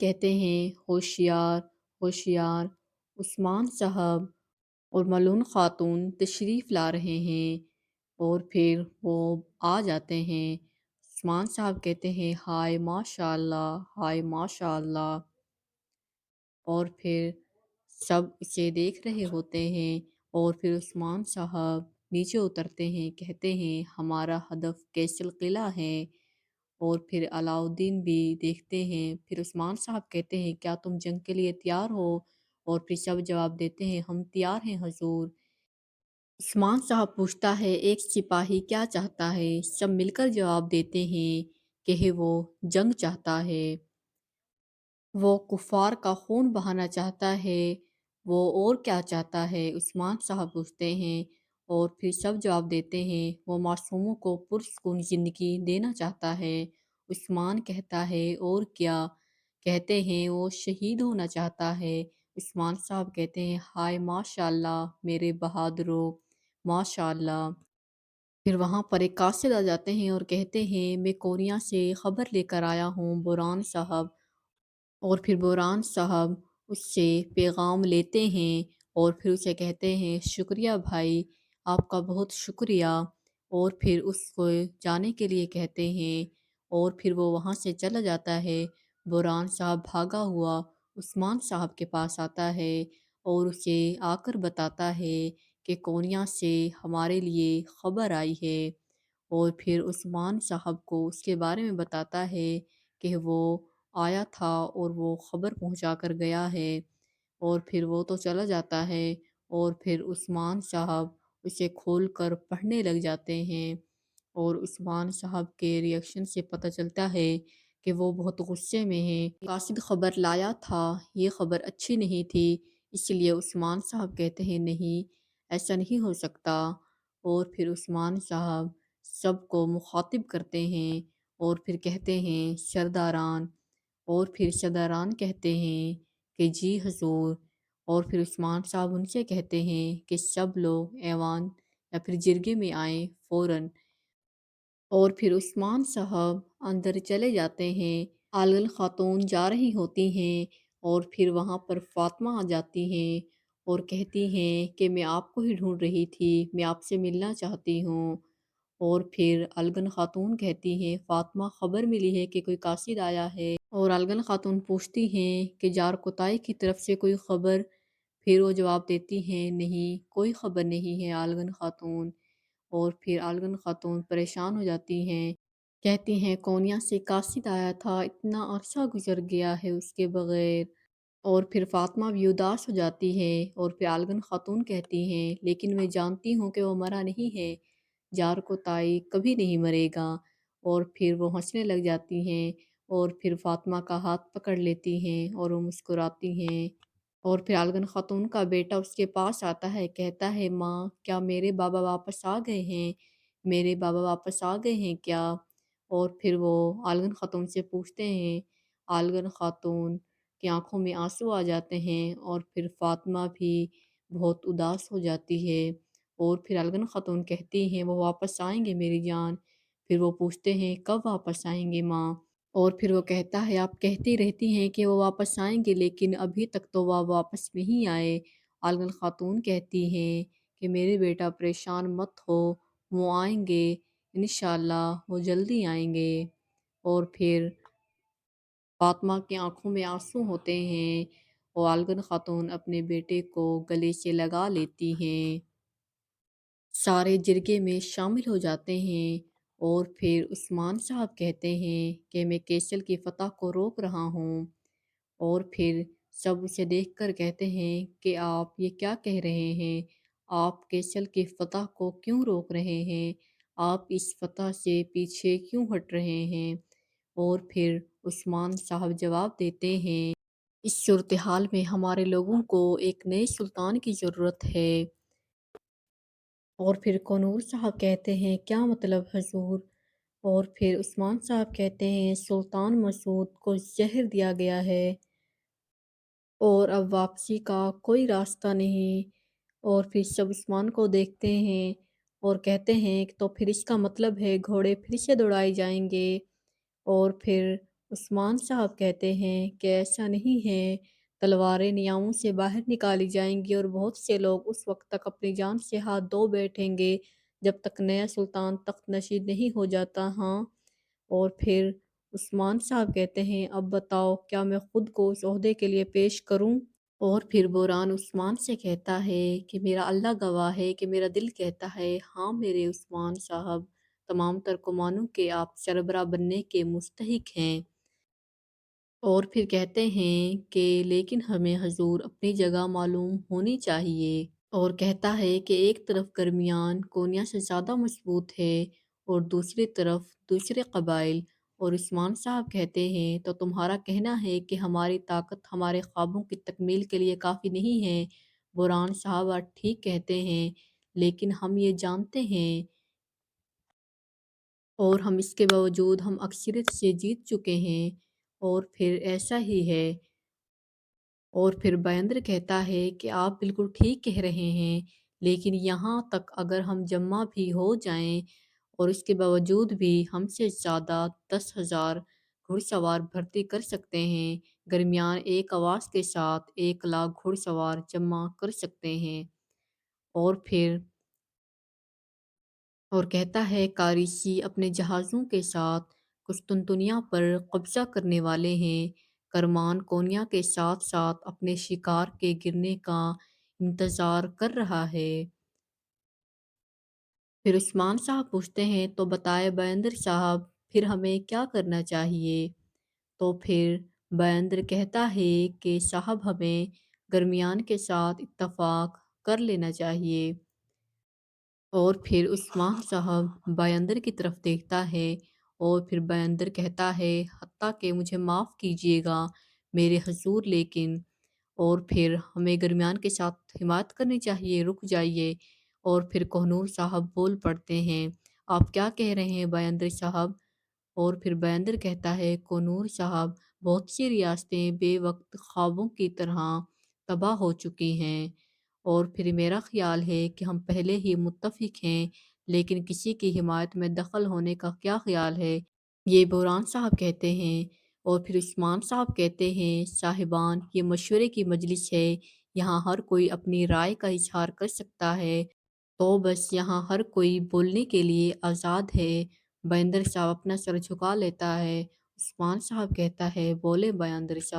کہتے ہیں ہوشیار ہوشیار عثمان صاحب اور ملون خاتون تشریف لا رہے ہیں، اور پھر وہ آ جاتے ہیں۔ عثمان صاحب کہتے ہیں ہائے ماشاء اللہ، ہائے ماشاء اللہ، اور پھر سب اسے دیکھ رہے ہوتے ہیں، اور پھر عثمان صاحب نیچے اترتے ہیں، کہتے ہیں ہمارا ہدف کیسل قلعہ ہے، اور پھر علاؤدین بھی دیکھتے ہیں۔ پھر عثمان صاحب کہتے ہیں کیا تم جنگ کے لیے تیار ہو؟ اور پھر سب جواب دیتے ہیں ہم تیار ہیں حضور۔ عثمان صاحب پوچھتا ہے ایک سپاہی کیا چاہتا ہے؟ سب مل کر جواب دیتے ہیں کہ وہ جنگ چاہتا ہے، وہ کفار کا خون بہانا چاہتا ہے، وہ اور کیا چاہتا ہے؟ عثمان صاحب پوچھتے ہیں، اور پھر سب جواب دیتے ہیں وہ معصوموں کو پرسکون زندگی دینا چاہتا ہے۔ عثمان کہتا ہے اور کیا؟ کہتے ہیں وہ شہید ہونا چاہتا ہے۔ عثمان صاحب کہتے ہیں ہائے ماشاء اللہ میرے بہادروں، ماشاء اللہ۔ پھر وہاں پر ایک قاصد آ جاتے ہیں اور کہتے ہیں میں کوریا سے خبر لے کر آیا ہوں بوران صاحب، اور پھر بوران صاحب اس سے پیغام لیتے ہیں، اور پھر اسے کہتے ہیں شکریہ بھائی، آپ کا بہت شکریہ، اور پھر اس کو جانے کے لیے کہتے ہیں، اور پھر وہ وہاں سے چلا جاتا ہے۔ بوران صاحب بھاگا ہوا عثمان صاحب کے پاس آتا ہے اور اسے آ کر بتاتا ہے کہ کونیا سے ہمارے لیے خبر آئی ہے، اور پھر عثمان صاحب کو اس کے بارے میں بتاتا ہے کہ وہ آیا تھا اور وہ خبر پہنچا کر گیا ہے، اور پھر وہ تو چلا جاتا ہے، اور پھر عثمان صاحب اسے کھول کر پڑھنے لگ جاتے ہیں، اور عثمان صاحب کے ریئیکشن سے پتہ چلتا ہے کہ وہ بہت غصے میں ہیں۔ قاصد خبر لایا تھا، یہ خبر اچھی نہیں تھی، اس لیے عثمان صاحب کہتے ہیں نہیں، ایسا نہیں ہو سکتا، اور پھر عثمان صاحب سب کو مخاطب کرتے ہیں، اور پھر کہتے ہیں سرداران، اور پھر سرداران کہتے ہیں کہ جی حضور، اور پھر عثمان صاحب ان سے کہتے ہیں کہ سب لوگ ایوان یا پھر جرگے میں آئیں فوراً، اور پھر عثمان صاحب اندر چلے جاتے ہیں۔ عالن خاتون جا رہی ہوتی ہیں، اور پھر وہاں پر فاطمہ آ جاتی ہیں اور کہتی ہیں کہ میں آپ کو ہی ڈھونڈ رہی تھی، میں آپ سے ملنا چاہتی ہوں، اور پھر الگن خاتون کہتی ہیں فاطمہ خبر ملی ہے کہ کوئی قاصد آیا ہے، اور الگن خاتون پوچھتی ہیں کہ جار کوتائی کی طرف سے کوئی خبر؟ پھر وہ جواب دیتی ہیں نہیں، کوئی خبر نہیں ہے الگن خاتون، اور پھر الگن خاتون پریشان ہو جاتی ہیں، کہتی ہیں کونیا سے قاصد آیا تھا، اتنا عرصہ گزر گیا ہے اس کے بغیر، اور پھر فاطمہ بھی اداس ہو جاتی ہے، اور پھر الگن خاتون کہتی ہیں لیکن میں جانتی ہوں کہ وہ مرا نہیں ہے، جار کو تائی کبھی نہیں مرے گا، اور پھر وہ ہنسنے لگ جاتی ہیں، اور پھر فاطمہ کا ہاتھ پکڑ لیتی ہیں اور وہ مسکراتی ہیں، اور پھر الگن خاتون کا بیٹا اس کے پاس آتا ہے، کہتا ہے ماں کیا میرے بابا واپس آ گئے ہیں؟ میرے بابا واپس آ گئے ہیں کیا؟ اور پھر وہ الگن خاتون سے پوچھتے ہیں، الگن خاتون کی آنکھوں میں آنسو آ جاتے ہیں، اور پھر فاطمہ بھی بہت اداس ہو جاتی ہے، اور پھر الگن خاتون کہتی ہیں وہ واپس آئیں گے میری جان۔ پھر وہ پوچھتے ہیں کب واپس آئیں گے ماں؟ اور پھر وہ کہتا ہے آپ کہتی رہتی ہیں کہ وہ واپس آئیں گے لیکن ابھی تک تو وہ واپس نہیں آئے۔ الگن خاتون کہتی ہیں کہ میرے بیٹا پریشان مت ہو، وہ آئیں گے، انشاءاللہ وہ جلدی آئیں گے، اور پھر فاطمہ کی آنکھوں میں آنسو ہوتے ہیں، اور الگن خاتون اپنے بیٹے کو گلے سے لگا لیتی ہیں، سارے جرگے میں شامل ہو جاتے ہیں، اور پھر عثمان صاحب کہتے ہیں کہ میں کیسل کی فتح کو روک رہا ہوں، اور پھر سب اسے دیکھ کر کہتے ہیں کہ آپ یہ کیا کہہ رہے ہیں؟ آپ کیسل کی فتح کو کیوں روک رہے ہیں؟ آپ اس فتح سے پیچھے کیوں ہٹ رہے ہیں؟ اور پھر عثمان صاحب جواب دیتے ہیں اس صورتحال میں ہمارے لوگوں کو ایک نئے سلطان کی ضرورت ہے، اور پھر کنور صاحب کہتے ہیں کیا مطلب حضور؟ اور پھر عثمان صاحب کہتے ہیں سلطان مسعود کو زہر دیا گیا ہے، اور اب واپسی کا کوئی راستہ نہیں، اور پھر سب عثمان کو دیکھتے ہیں اور کہتے ہیں کہ تو پھر اس کا مطلب ہے گھوڑے پھر سے دوڑائے جائیں گے، اور پھر عثمان صاحب کہتے ہیں کہ ایسا نہیں ہے، تلواریں نیاموں سے باہر نکالی جائیں گی اور بہت سے لوگ اس وقت تک اپنی جان سے ہاتھ دھو بیٹھیں گے جب تک نیا سلطان تخت نشین نہیں ہو جاتا۔ ہاں، اور پھر عثمان صاحب کہتے ہیں اب بتاؤ کیا میں خود کو اس عہدے کے لیے پیش کروں؟ اور پھر بوران عثمان سے کہتا ہے کہ میرا اللہ گواہ ہے کہ میرا دل کہتا ہے ہاں میرے عثمان صاحب، تمام ترکمانوں کے آپ سربراہ بننے کے مستحق ہیں۔ اور پھر کہتے ہیں کہ لیکن ہمیں حضور اپنی جگہ معلوم ہونی چاہیے۔ اور کہتا ہے کہ ایک طرف گرمیان کونیا سے زیادہ مضبوط ہے اور دوسری طرف دوسرے قبائل۔ اور عثمان صاحب کہتے ہیں تو تمہارا کہنا ہے کہ ہماری طاقت ہمارے خوابوں کی تکمیل کے لیے کافی نہیں ہے۔ بوران صاحب ٹھیک کہتے ہیں، لیکن ہم یہ جانتے ہیں اور ہم اس کے باوجود ہم اکثریت سے جیت چکے ہیں۔ اور پھر ایسا ہی ہے۔ اور پھر بیندر کہتا ہے کہ آپ بالکل ٹھیک کہہ رہے ہیں، لیکن یہاں تک اگر ہم جمع بھی ہو جائیں اور اس کے باوجود بھی ہم سے زیادہ 10,000 گھڑ سوار بھرتی کر سکتے ہیں، گرمیان ایک آواز کے ساتھ 1,00,000 گھڑ سوار جمع کر سکتے ہیں۔ اور پھر اور کہتا ہے کاریسی اپنے جہازوں کے ساتھ قسطنطنیہ پر قبضہ کرنے والے ہیں، کرمان کونیا کے ساتھ ساتھ اپنے شکار کے گرنے کا انتظار کر رہا ہے۔ پھر عثمان صاحب پوچھتے ہیں تو بتائے بیندر صاحب پھر ہمیں کیا کرنا چاہیے؟ تو پھر بیندر کہتا ہے کہ صاحب ہمیں گرمیان کے ساتھ اتفاق کر لینا چاہیے۔ اور پھر عثمان صاحب بیندر کی طرف دیکھتا ہے اور پھر بیندر کہتا ہے حتیٰ کہ مجھے معاف کیجیے گا میرے حضور، لیکن اور پھر ہمیں گرمیان کے ساتھ حمایت کرنی چاہیے، رک جائیے۔ اور پھر کوہنور صاحب بول پڑتے ہیں آپ کیا کہہ رہے ہیں بیندر صاحب؟ اور پھر بیندر کہتا ہے کوہنور صاحب بہت سی ریاستیں بے وقت خوابوں کی طرح تباہ ہو چکی ہیں، اور پھر میرا خیال ہے کہ ہم پہلے ہی متفق ہیں، لیکن کسی کی حمایت میں دخل ہونے کا کیا خیال ہے؟ یہ بوران صاحب کہتے ہیں۔ اور پھر عثمان صاحب کہتے ہیں صاحبان یہ مشورے کی مجلس ہے، یہاں ہر کوئی اپنی رائے کا اظہار کر سکتا ہے، تو بس یہاں ہر کوئی بولنے کے لیے آزاد ہے۔ بیندر صاحب اپنا سر جھکا لیتا ہے۔ عثمان صاحب کہتا ہے بولے بیندر صاحب۔